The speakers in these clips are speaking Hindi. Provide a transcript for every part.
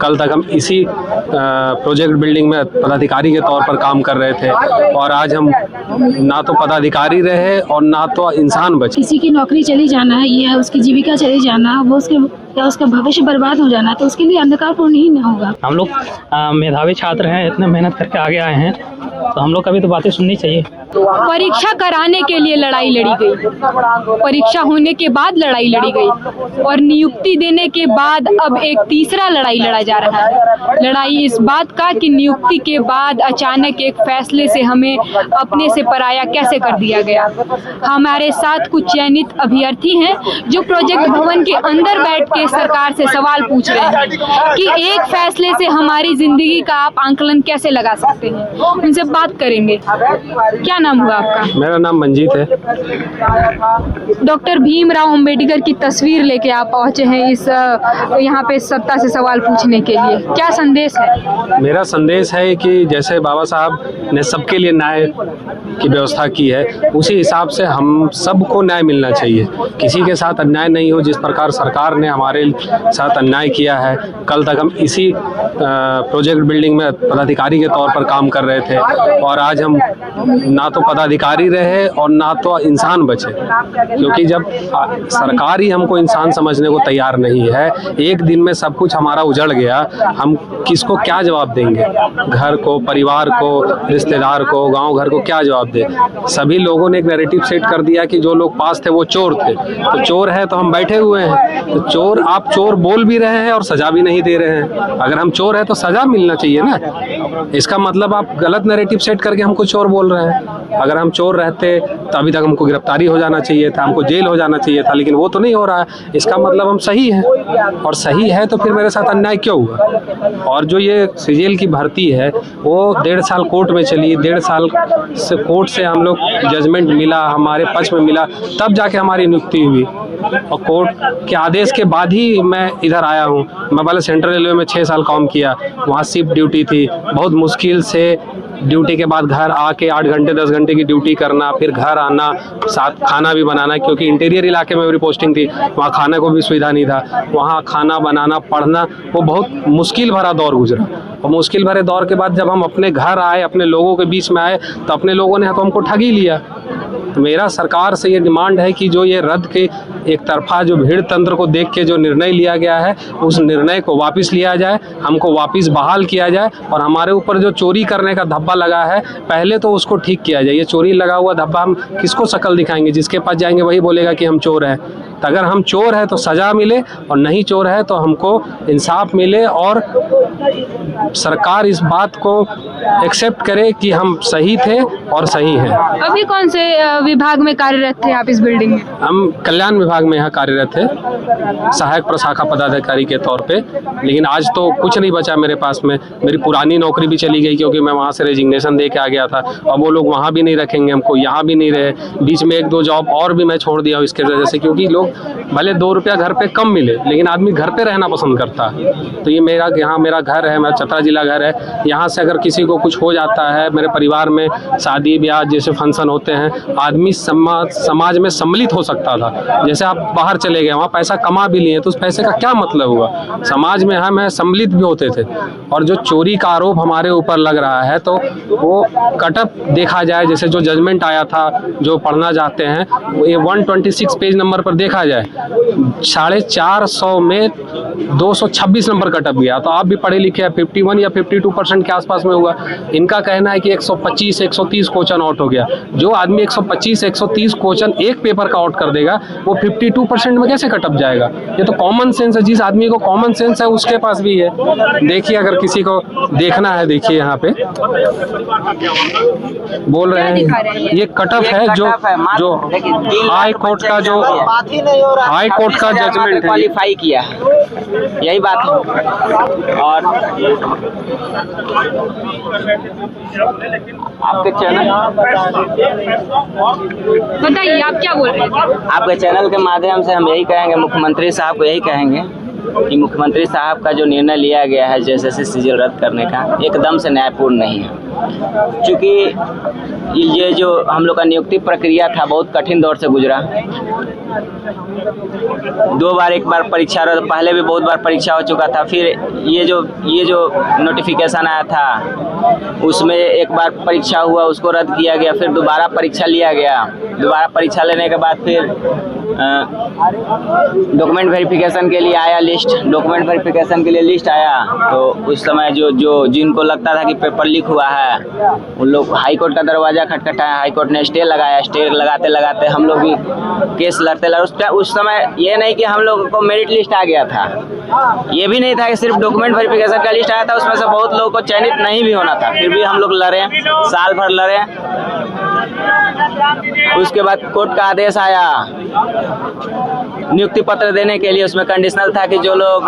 कल तक हम इसी प्रोजेक्ट बिल्डिंग में पदाधिकारी के तौर पर काम कर रहे थे और आज हम ना तो पदाधिकारी रहे और ना तो इंसान बचे। किसी की नौकरी चली जाना है या उसकी जीविका चली जाना, वो उसका भविष्य बर्बाद हो जाना, तो उसके लिए अंधकारपूर्ण ही ना होगा। हम लोग मेधावी छात्र हैं, इतने मेहनत करके आगे आए हैं, तो हम लोग का भी तो बातें सुननी चाहिए। परीक्षा कराने के लिए लड़ाई लड़ी गई, परीक्षा होने के बाद लड़ाई लड़ी गई और नियुक्ति देने के बाद अब एक तीसरा लड़ाई लड़ा जा रहा है। लड़ाई इस बात का कि नियुक्ति के बाद अचानक एक फैसले से हमें अपने से पराया कैसे कर दिया गया। हमारे साथ कुछ चयनित अभ्यर्थी हैं जो प्रोजेक्ट भवन के अंदर बैठ के सरकार से सवाल पूछ रहे हैं कि एक फैसले से हमारी जिंदगी का आप आंकलन कैसे लगा सकते हैं। उनसे बात करेंगे। क्या नाम हुआ आपका? मेरा नाम मंजीत है। डॉक्टर भीमराव अंबेडकर की तस्वीर लेके आप पहुंचे हैं इस यहाँ पे सत्ता से सवाल पूछने के लिए, क्या संदेश है? मेरा संदेश है कि जैसे बाबा साहब ने सबके लिए न्याय की व्यवस्था की है, उसी हिसाब से हम सबको न्याय मिलना चाहिए। किसी के साथ अन्याय नहीं हो। जिस प्रकार सरकार ने हमारे साथ अन्याय किया है, कल तक हम इसी प्रोजेक्ट बिल्डिंग में पदाधिकारी के तौर पर काम कर रहे थे और आज हम ना तो पदाधिकारी रहे और ना तो इंसान बचे, क्योंकि जब सरकार ही हमको इंसान समझने को तैयार नहीं है, एक दिन में सब कुछ हमारा उजड़ गया, हम किसको क्या जवाब देंगे? घर को, परिवार को, रिश्तेदार को, गांव घर को क्या जवाब दे? सभी लोगों ने एक नैरेटिव सेट कर दिया कि जो लोग पास थे वो चोर थे, तो चोर है तो हम बैठे हुए हैं। तो चोर, आप चोर बोल भी रहे हैं और सजा भी नहीं दे रहे हैं। अगर हम चोर है तो सजा मिलना चाहिए ना। इसका मतलब आप गलत नैरेटिव सेट करके हमको चोर बोल रहे हैं। अगर हम चोर रहते तो अभी तक हमको गिरफ्तारी हो जाना चाहिए था, हमको जेल हो जाना चाहिए था, लेकिन वो तो नहीं हो रहा है। इसका मतलब हम सही हैं, और सही है तो फिर मेरे साथ अन्याय क्यों हुआ? और जो ये सीजीएल की भर्ती है वो 1.5 साल कोर्ट में चली, 1.5 साल से कोर्ट से हम लोग जजमेंट मिला, हमारे पक्ष में मिला, तब जाके हमारी नियुक्ति हुई और कोर्ट के आदेश के बाद ही मैं इधर आया हूँ। मैं पहले सेंट्रल रेलवे में 6 साल काम किया, वहाँ शिफ्ट ड्यूटी थी, बहुत मुश्किल से ड्यूटी के बाद घर आके 8 घंटे 10 घंटे की ड्यूटी करना, फिर घर आना, साथ खाना भी बनाना, क्योंकि इंटीरियर इलाके में मेरी पोस्टिंग थी, वहाँ खाने को भी सुविधा नहीं था। वहाँ खाना बनाना, पढ़ना, वो बहुत मुश्किल भरा दौर गुजरा। और मुश्किल भरे दौर के बाद जब हम अपने घर आए, अपने लोगों के बीच में आए, तो अपने लोगों ने तो हमको ठग ही लिया। तो मेरा सरकार से ये डिमांड है कि जो ये रद्द के एक तरफा जो भीड़ तंत्र को देख के जो निर्णय लिया गया है, उस निर्णय को वापस लिया जाए, हमको वापस बहाल किया जाए और हमारे ऊपर जो चोरी करने का धब्बा लगा है, पहले तो उसको ठीक किया जाए। ये चोरी लगा हुआ धब्बा हम किसको शक्ल दिखाएंगे? जिसके पास जाएंगे वही बोलेगा कि हम चोर हैं। तो अगर हम चोर है तो सज़ा मिले, और नहीं चोर है तो हमको इंसाफ मिले और सरकार इस बात को एक्सेप्ट करे कि हम सही थे और सही हैं। अभी कौन से विभाग में कार्यरत थे आप इस बिल्डिंग में? हम कल्याण विभाग में यहाँ कार्यरत थे, सहायक प्रशाखा पदाधिकारी के तौर पे, लेकिन आज तो कुछ नहीं बचा मेरे पास में। मेरी पुरानी नौकरी भी चली गई, क्योंकि मैं वहाँ से रेजिग्नेशन दे के आ गया था। अब वो लोग वहाँ भी नहीं रखेंगे हमको, यहाँ भी नहीं रहे। बीच में 1-2 जॉब और भी मैं छोड़ दिया इसके वजह से, क्योंकि लोग भले 2 रुपया घर पे कम मिले, लेकिन आदमी घर पे रहना पसंद करता है। तो ये यहाँ मेरा घर है, मेरा चतरा जिला घर है। यहाँ से अगर किसी को कुछ हो जाता है, मेरे परिवार में शादी ब्याह जैसे फंक्शन होते हैं, आदमी समाज में सम्मिलित हो सकता था। जैसे आप बाहर चले गए, वहाँ पैसा कमा भी लिए, तो उस पैसे का क्या मतलब हुआ? समाज में हम सम्मिलित भी होते थे। और जो चोरी का आरोप हमारे ऊपर लग रहा है, तो वो कटअप देखा जाए, जैसे जो जजमेंट आया था, जो पढ़ना चाहते हैं, ये 126 पेज नंबर पर देखा जाए, 450 में 226 नंबर कटअप गया। तो आप भी पढ़े लिखे हैं, 51 या 52% के आसपास में हुआ। इनका कहना है कि 125-130 क्वेश्चन आउट हो गया। जो आदमी 125-130 क्वेश्चन एक पेपर का आउट कर देगा, वो 52% में कैसे कटअप जाएगा? ये तो कॉमन सेंस है। जिस आदमी को कॉमन सेंस है उसके पास भी है। देखिए, अगर किसी को देखना है, देखिए यहाँ पे बोल रहे हैं, ये कटअप है जो हाई कोर्ट का जजमेंट क्वालिफाई किया है, यही बात है। और आपके चैनल, बताइए आप क्या बोल रहे हैं? आपके चैनल के माध्यम से हम यही कहेंगे, मुख्यमंत्री साहब को यही कहेंगे कि मुख्यमंत्री साहब का जो निर्णय लिया गया है जैसे सीजीएल रद्द करने का, एकदम से न्यायपूर्ण नहीं है। क्योंकि ये जो हम लोग का नियुक्ति प्रक्रिया था बहुत कठिन दौर से गुजरा। 2 बार, 1 बार परीक्षा, पहले भी बहुत बार परीक्षा हो चुका था। फिर ये जो नोटिफिकेशन आया था उसमें 1 बार परीक्षा हुआ, उसको रद्द किया गया। फिर दोबारा परीक्षा लिया गया। दोबारा परीक्षा लेने के बाद फिर डॉक्यूमेंट वेरिफिकेशन के लिए आया लिस्ट। डॉक्यूमेंट वेरिफिकेशन के लिए लिस्ट आया तो उस समय जो जिनको लगता था कि पेपर लीक हुआ है उन लोग हाई कोर्ट का दरवाज़ा खटखटाया। हाई कोर्ट ने स्टे लगाया। स्टे लगाते लगाते हम लोग भी केस लड़ते उस समय ये नहीं कि हम लोग को मेरिट लिस्ट आ गया था, ये भी नहीं था कि सिर्फ डॉक्यूमेंट वेरिफिकेशन का लिस्ट आया था। उसमें से बहुत लोगों को चयनित नहीं भी होना था। फिर भी हम लोग लड़े, साल भर लड़े। उसके बाद कोर्ट का आदेश आया नियुक्ति पत्र देने के लिए। उसमें कंडीशनल था कि जो लोग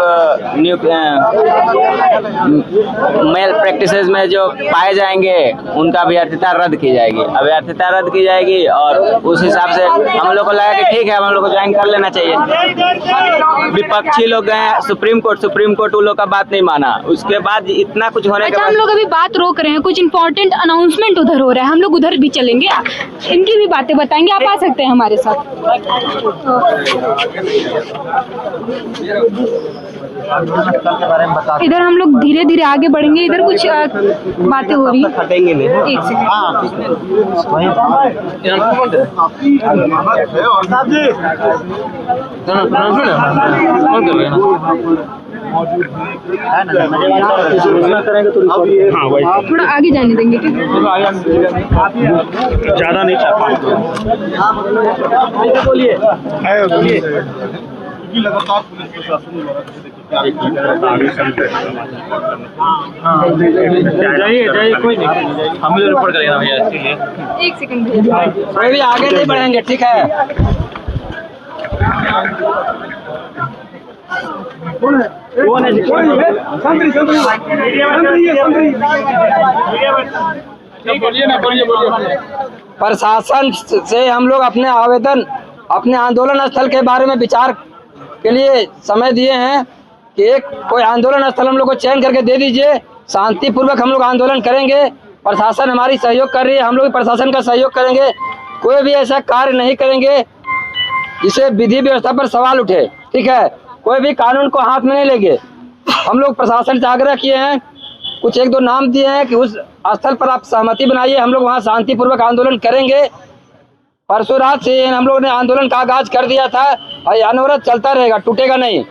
मेल प्रैक्टिसेस में जो पाए जाएंगे उनका अभ्यर्थिता रद्द की जाएगी। अभ्यर्थिता रद्द की जाएगी और उस हिसाब से हम लोग को लगा कि ठीक है, हम लोग को ज्वाइन कर लेना चाहिए। विपक्षी लोग गए सुप्रीम कोर्ट उन लोग का बात नहीं माना। उसके बाद इतना कुछ होने के बाद हम लोग अभी बात रोक रहे हैं, कुछ इंपॉर्टेंट अनाउंसमेंट उधर हो रहा है, हम लोग उधर भी चलेंगे, इनकी भी बातें बताएंगे। आप आ सकते हैं हमारे साथ। इधर हम लोग धीरे धीरे आगे बढ़ेंगे। इधर कुछ बातें हो रही है। एक थोड़ा आगे जाने देंगे, ठीक है? ज़्यादा नहीं चाह बोलिए लगातार पुलिस प्रशासन जाइए कोई नहीं, हम लोग रिपोर्ट करेंगे भैया इसके लिए। 1 सेकंड भैया, कोई भी आगे नहीं बढ़ेंगे, ठीक है? प्रशासन से हम लोग अपने आवेदन, अपने आंदोलन स्थल के बारे में विचार के लिए समय दिए हैं कि एक कोई आंदोलन स्थल हम लोग को चयन करके दे दीजिए। शांतिपूर्वक हम लोग आंदोलन करेंगे। प्रशासन हमारी सहयोग कर रही है, हम लोग भी प्रशासन का सहयोग करेंगे। कोई भी ऐसा कार्य नहीं करेंगे जिससे विधि व्यवस्था पर सवाल उठे, ठीक है? कोई भी कानून को हाथ में नहीं लेंगे। हम लोग प्रशासन से आग्रह किए हैं, कुछ 1-2 नाम दिए हैं कि उस स्थल पर आप सहमति बनाइए, हम लोग वहाँ शांतिपूर्वक आंदोलन करेंगे। परसों रात से हम लोगों ने आंदोलन का आगाज कर दिया था और अनवरत चलता रहेगा, टूटेगा नहीं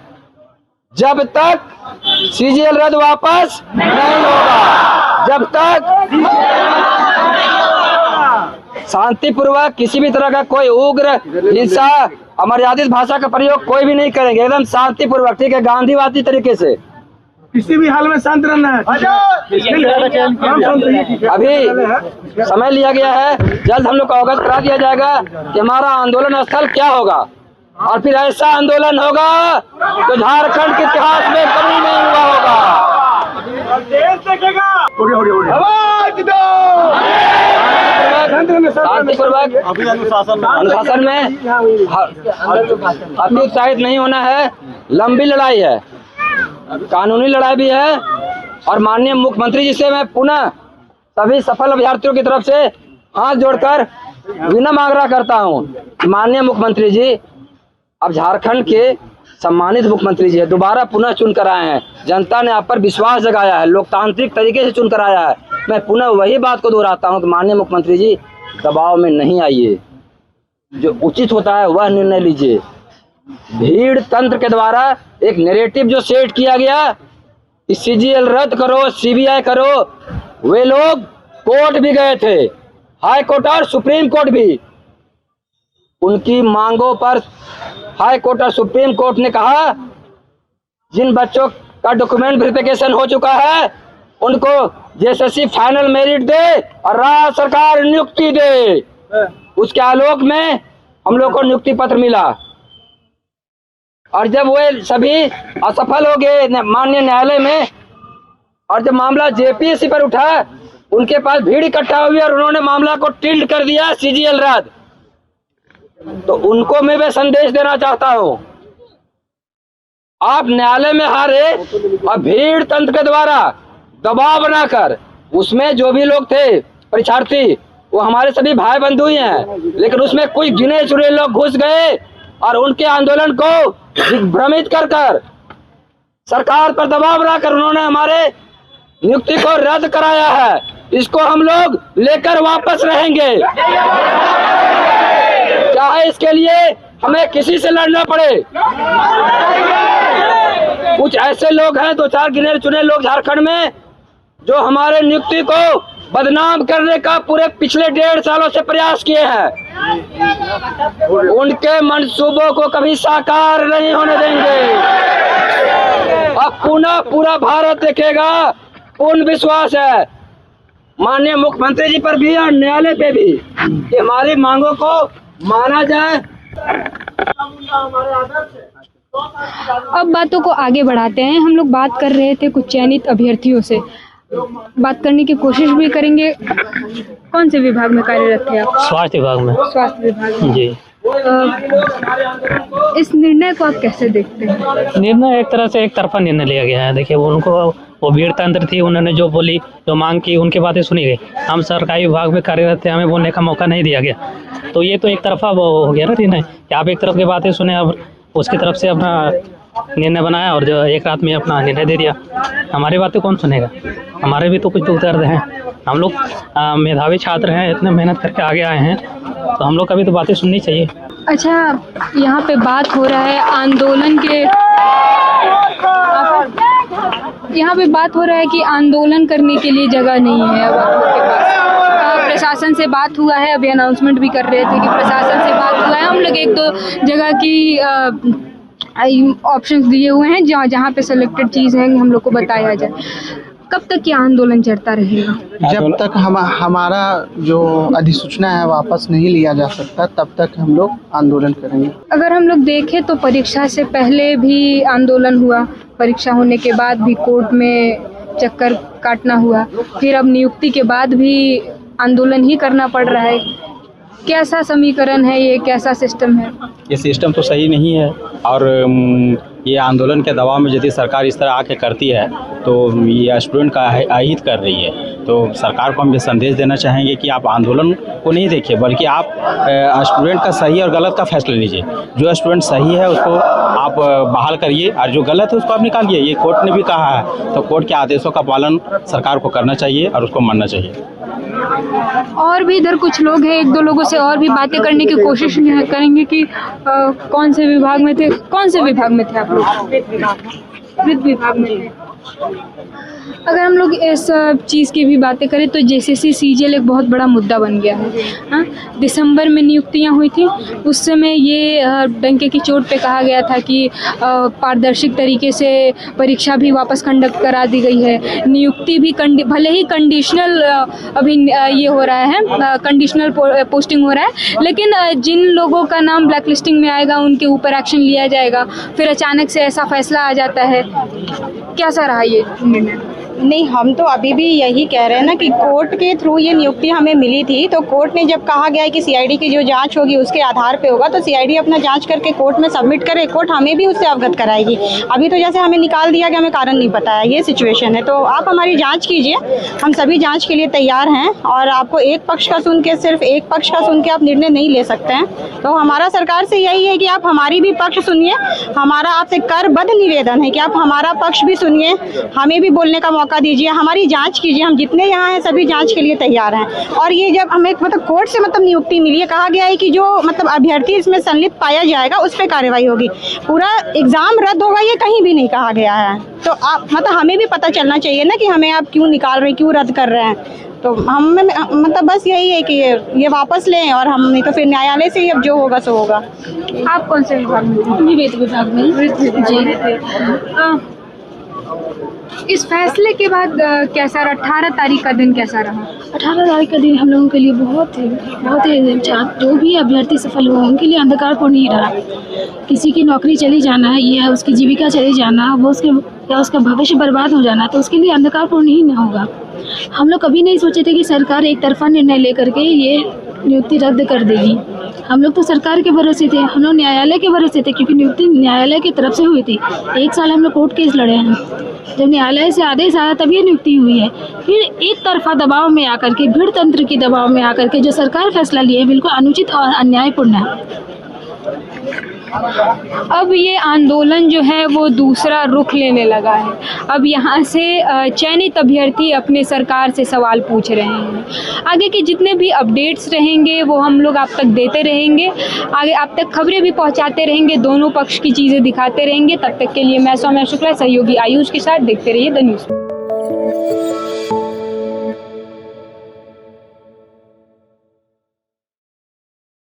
जब तक सीजीएल रद्द वापस नहीं होगा। जब तक शांतिपूर्वक किसी भी तरह का कोई उग्र हिंसा, अमर्यादित भाषा का प्रयोग कोई भी नहीं करेंगे, एकदम शांतिपूर्वक, ठीक है? गांधीवादी तरीके से किसी भी हाल में शांत रहना है। अभी समय लिया गया है, जल्द हम लोग को अवगत करा दिया जाएगा कि हमारा आंदोलन स्थल क्या होगा। और फिर ऐसा आंदोलन होगा तो झारखंड के इतिहास में कभी नहीं हुआ होगा। शांतिपूर्वक अनुशासन में अति उत्साहित नहीं होना है। लंबी लड़ाई है, कानूनी लड़ाई भी है। और माननीय मुख्यमंत्री जी से मैं पुनः सभी सफल अभ्यर्थियों की तरफ से हाथ जोड़कर विनम्र आग्रह करता हूं, माननीय मुख्यमंत्री जी, अब झारखंड के सम्मानित मुख्यमंत्री जी है, दोबारा पुनः चुनकर आए हैं। जनता ने आप पर विश्वास जगाया है, लोकतांत्रिक तरीके से चुनकर आया है। मैं पुनः वही बात को दोहराता हूं कि माननीय मुख्यमंत्री जी, दबाव में नहीं आइए, जो उचित होता है वह निर्णय लीजिए। भीड़ तंत्र के द्वारा एक नैरेटिव जो सेट किया गया, सीजीएल रद्द करो, सीबीआई करो, वे लोग कोर्ट भी गए थे, हाई कोर्ट और सुप्रीम कोर्ट भी। उनकी मांगों पर हाई कोर्ट और सुप्रीम कोर्ट ने कहा जिन बच्चों का डॉक्यूमेंट वेरिफिकेशन हो चुका है उनको जेएसएससी फाइनल मेरिट दे और राज्य सरकार नियुक्ति दे। उसके आलोक में हम लोग को नियुक्ति पत्र मिला। और जब वे सभी असफल हो गए माननीय न्यायालय में, और जब मामला जेपीएससी पर उठा, उनके पास भीड़ इकट्ठा हुई और उन्होंने मामला को टिल्ड कर दिया सीजीएल रद्द। तो उनको मैं संदेश देना चाहता हूं, आप न्यायालय में हारे और भीड़ तंत्र के द्वारा दबाव बनाकर, उसमें जो भी लोग थे परीक्षार्थी, वो हमारे सभी भाई बंधु ही हैं, लेकिन उसमें कुछ गिने चुने लोग घुस गए और उनके आंदोलन को दिग्भ्रमित कर कर सरकार पर दबाव बनाकर उन्होंने हमारे नियुक्ति को रद्द कराया है। इसको हम लोग लेकर वापस रहेंगे, चाहे इसके लिए हमें किसी से लड़ना पड़े। कुछ ऐसे लोग हैं, 2-4 गिने चुने लोग झारखंड में, जो हमारे नियुक्ति को बदनाम करने का पूरे पिछले 1.5 सालों से प्रयास किए हैं। उनके मंसूबों को कभी साकार नहीं होने देंगे। अब पुनः पूरा भारत देखेगा। पूर्ण विश्वास है माननीय मुख्यमंत्री जी पर भी और न्यायालय पे भी कि हमारी मांगों को माना जाए। अब बातों को आगे बढ़ाते हैं। हम लोग बात कर रहे थे कुछ चयनित अभ्यर्थियों से, बात करने की कोशिश भी करेंगे। कौन से विभाग में कार्यरत थे आप? स्वास्थ्य विभाग में। स्वास्थ्य विभाग में जी। इस निर्णय को आप कैसे देखते हैं? निर्णय एक तरह से एक तरफा निर्णय लिया गया है। देखिए, उनको वो भीड़ तंत्र थी, उन्होंने जो बोली, जो मांग की, उनकी बातें सुनी गई। हम सरकारी विभाग में कार्यरत थे, हमें बोलने का मौका नहीं दिया गया। तो ये तो एक तरफा वो हो गया ना निर्णय कि आप एक तरफ की बातें सुने और उसकी तरफ से अपना निर्णय बनाया और जो एक रात में अपना निर्णय दे दिया। हमारी बातें कौन सुनेगा? हमारे भी तो कुछ दुख दर्द हैं। हम लोग मेधावी छात्र हैं, इतने मेहनत करके आगे आए हैं, तो हम लोग का भी तो बातें सुननी चाहिए। अच्छा, यहाँ पे बात हो रहा है आंदोलन के, यहाँ पे बात हो रहा है कि आंदोलन करने के लिए जगह नहीं है अब आप लोग के पास। प्रशासन से बात हुआ है, अभी अनाउंसमेंट भी कर रहे थे कि प्रशासन से बात हुआ है। हम लोग 1-2 जगह की ऑप्शंस दिए हुए हैं जहाँ पे सिलेक्टेड चीज़ है हम लोग को बताया जाए। कब तक ये आंदोलन चलता रहेगा? जब तक हमारा जो अधिसूचना है वापस नहीं लिया जा सकता, तब तक हम लोग आंदोलन करेंगे। अगर हम लोग देखें तो परीक्षा से पहले भी आंदोलन हुआ, परीक्षा होने के बाद भी कोर्ट में चक्कर काटना हुआ, फिर अब नियुक्ति के बाद भी आंदोलन ही करना पड़ रहा है। कैसा समीकरण है ये, कैसा सिस्टम है? ये सिस्टम तो सही नहीं है और ये आंदोलन के दबाव में यदि सरकार इस तरह आके करती है तो ये स्टूडेंट का अहित कर रही है। तो सरकार को हम ये संदेश देना चाहेंगे कि आप आंदोलन को नहीं देखिए, बल्कि आप स्टूडेंट का सही और गलत का फैसला लीजिए। जो स्टूडेंट सही है उसको आप बहाल करिए और जो गलत है उसको आप निकालिए। ये कोर्ट ने भी कहा है, तो कोर्ट के आदेशों का पालन सरकार को करना चाहिए और उसको मानना चाहिए। और भी इधर कुछ लोग हैं, 1-2 लोगों से और भी बातें करने की कोशिश करेंगे कि कौन से विभाग में थे, कौन से विभाग में थे आप लोग? वित्त विभाग में थे। अगर हम लोग इस चीज़ की भी बातें करें तो जेसीसी सीजीएल एक बहुत बड़ा मुद्दा बन गया है। हाँ, दिसंबर में नियुक्तियां हुई थी, उस समय ये डंके की चोट पे कहा गया था कि पारदर्शी तरीके से परीक्षा भी वापस कंडक्ट करा दी गई है। नियुक्ति भी भले ही कंडीशनल अभी ये हो रहा है, कंडीशनल पोस्टिंग हो रहा है, लेकिन जिन लोगों का नाम ब्लैक लिस्टिंग में आएगा उनके ऊपर एक्शन लिया जाएगा। फिर अचानक से ऐसा फैसला आ जाता है। कैसा रहा ये निर्णय? नहीं, हम तो अभी भी यही कह रहे हैं ना कि कोर्ट के थ्रू ये नियुक्ति हमें मिली थी, तो कोर्ट ने जब कहा गया है कि सीआईडी की जो जांच होगी उसके आधार पे होगा, तो सीआईडी अपना जांच करके कोर्ट में सबमिट करे, कोर्ट हमें भी उससे अवगत कराएगी। अभी तो जैसे हमें निकाल दिया गया, हमें कारण नहीं पता है, ये सिचुएशन है। तो आप हमारी जाँच कीजिए, हम सभी जाँच के लिए तैयार हैं और आपको एक पक्ष का सुन के, सिर्फ एक पक्ष का सुन के आप निर्णय नहीं ले सकते हैं। तो हमारा सरकार से यही है कि आप हमारी भी पक्ष सुनिए। हमारा आपसे करबद्ध निवेदन है कि आप हमारा पक्ष भी सुनिए, हमें भी बोलने का मौका दीजिए, हमारी जांच कीजिए। हम जितने यहाँ हैं सभी जांच के लिए तैयार हैं। और ये जब हमें कोर्ट से नियुक्ति मिली है, कहा गया है कि जो अभ्यर्थी इसमें संलिप्त पाया जाएगा उस पर कार्रवाई होगी। पूरा एग्जाम रद्द होगा ये कहीं भी नहीं कहा गया है। तो आप हमें भी पता चलना चाहिए ना कि हमें आप क्यों निकाल रहे हैं, क्यों रद्द कर रहे हैं। तो हम बस यही है कि ये वापस लें और हम नहीं तो फिर न्यायालय से ही अब जो होगा सो होगा। आप कौन से विभाग में? वित्त विभाग में। जी। इस फैसले के बाद कैसा रहा? 18 तारीख का दिन कैसा रहा? 18 तारीख का दिन हम लोगों के लिए बहुत ही जो भी अभ्यर्थी सफल हुआ उनके लिए अंधकारपूर्ण ही रहा। किसी की नौकरी चली जाना है या उसकी जीविका चली जाना, वो उसका भविष्य बर्बाद हो जाना, तो उसके लिए अंधकारपूर्ण ही ना होगा। हम लोग कभी नहीं सोचे थे कि सरकार एक तरफा निर्णय लेकर के ये नियुक्ति रद्द कर देगी। हम लोग तो सरकार के भरोसे थे, हम लोग न्यायालय के भरोसे थे, क्योंकि नियुक्ति न्यायालय की तरफ से हुई थी। 1 साल हम लोग कोर्ट केस लड़े हैं, जब न्यायालय से आदेश आया तब ये नियुक्ति हुई है। फिर एक तरफा दबाव में आकर के, भीड़ तंत्र की दबाव में आकर के जो सरकार फैसला लिए बिल्कुल अनुचित और अन्यायपूर्ण है। अब ये आंदोलन जो है वो दूसरा रुख लेने लगा है। अब यहाँ से चयनित अभ्यर्थी अपने सरकार से सवाल पूछ रहे हैं। आगे के जितने भी अपडेट्स रहेंगे वो हम लोग आप तक देते रहेंगे, आगे आप तक खबरें भी पहुँचाते रहेंगे, दोनों पक्ष की चीज़ें दिखाते रहेंगे। तब तक के लिए मैं सौम्या शुक्ला सहयोगी आयुष के साथ देखते रहिए द न्यूज़।